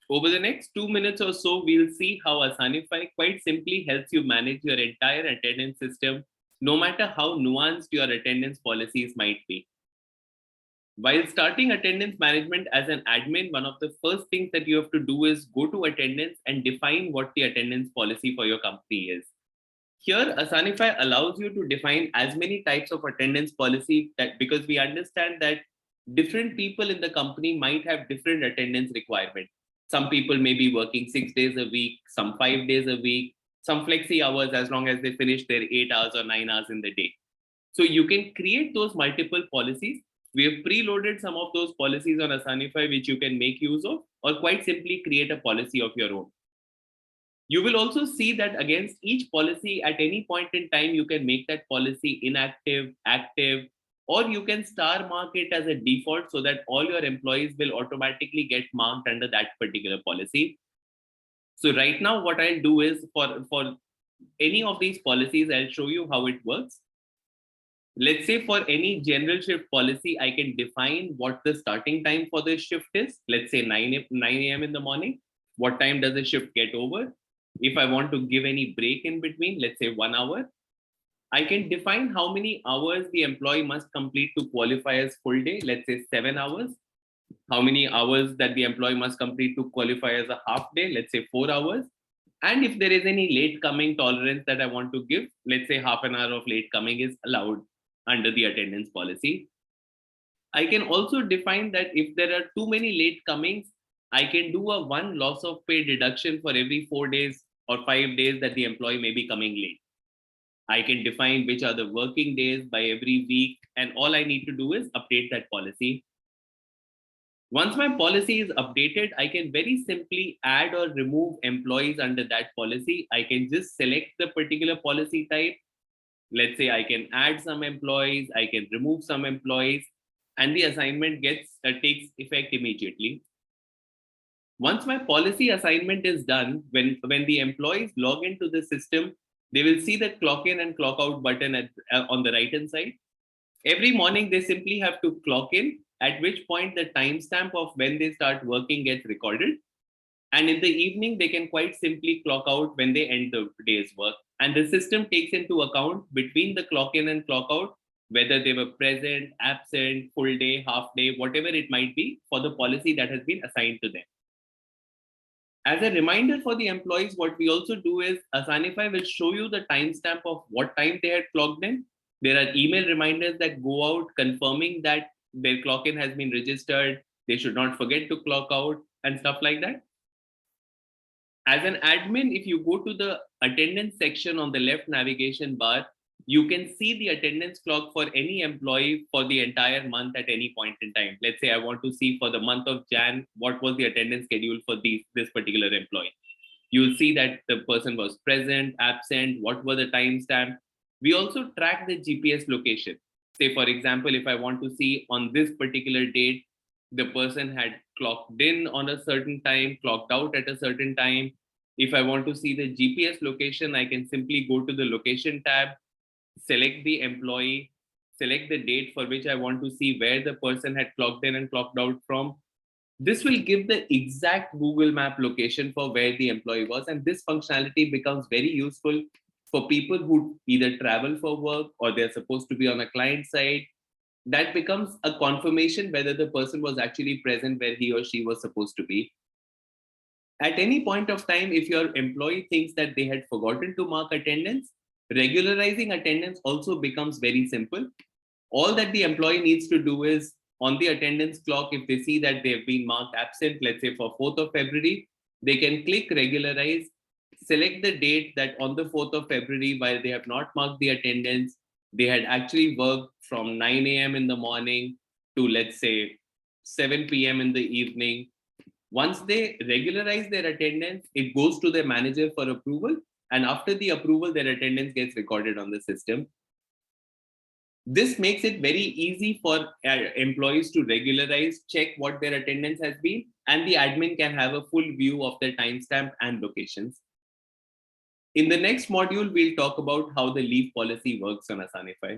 Over the next 2 minutes or so, we'll see how Asanify quite simply helps you manage your entire attendance system, no matter how nuanced your attendance policies might be. While starting attendance management as an admin, one of the first things that you have to do is go to attendance and define what the attendance policy for your company is. Here, Asanify allows you to define as many types of attendance policy that because we understand that different people in the company might have different attendance requirements. Some people may be working 6 days a week, some 5 days a week, some flexi hours as long as they finish their 8 hours or 9 hours in the day. So you can create those multiple policies. We have preloaded some of those policies on Asanify, which you can make use of, or quite simply create a policy of your own. You will also see that against each policy at any point in time, you can make that policy inactive, active, or you can star mark it as a default so that all your employees will automatically get marked under that particular policy. So right now, what I'll do is for any of these policies, I'll show you how it works. Let's say for any general shift policy, I can define what the starting time for the shift is. Let's say 9 a.m. in the morning. What time does the shift get over? If I want to give any break in between, let's say 1 hour, I can define how many hours the employee must complete to qualify as full day. Let's say 7 hours. How many hours that the employee must complete to qualify as a half day? Let's say 4 hours. And if there is any late coming tolerance that I want to give, let's say half an hour of late coming is allowed under the attendance policy. I can also define that if there are too many late comings, I can do a one loss of pay deduction for every 4 days or 5 days that the employee may be coming late. I can define which are the working days by every week, and all I need to do is update that policy. Once my policy is updated, I can very simply add or remove employees under that policy. I can just select the particular policy type. Let's say I can add some employees, I can remove some employees, and the assignment takes effect immediately. Once my policy assignment is done, when the employees log into the system, they will see the clock in and clock out button on the right hand side. Every morning, they simply have to clock in, at which point the timestamp of when they start working gets recorded. And in the evening, they can quite simply clock out when they end the day's work. And the system takes into account between the clock in and clock out, whether they were present, absent, full day, half day, whatever it might be for the policy that has been assigned to them. As a reminder for the employees, what we also do is Asanify will show you the timestamp of what time they had clocked in. There are email reminders that go out confirming that their clock in has been registered. They should not forget to clock out and stuff like that. As an admin, if you go to the attendance section on the left navigation bar, you can see the attendance clock for any employee for the entire month at any point in time. Let's say I want to see for the month of Jan, what was the attendance schedule for this particular employee. You'll see that the person was present, absent, what were the timestamp. We also track the GPS location. Say, for example, if I want to see on this particular date, the person had clocked in on a certain time, clocked out at a certain time. If I want to see the GPS location, I can simply go to the location tab, select the employee, select the date for which I want to see where the person had clocked in and clocked out from. This will give the exact Google Map location for where the employee was. And this functionality becomes very useful for people who either travel for work or they're supposed to be on a client side. That becomes a confirmation whether the person was actually present where he or she was supposed to be. At any point of time, if your employee thinks that they had forgotten to mark attendance, regularizing attendance also becomes very simple. All that the employee needs to do is on the attendance clock, if they see that they have been marked absent, let's say for 4th of February, they can click regularize, select the date that on the 4th of February, while they have not marked the attendance, they had actually worked from 9 a.m. in the morning to, let's say, 7 p.m. in the evening. Once they regularize their attendance, it goes to their manager for approval. And after the approval, their attendance gets recorded on the system. This makes it very easy for employees to regularize, check what their attendance has been, and the admin can have a full view of their timestamp and locations. In the next module, we'll talk about how the leave policy works on Asanify.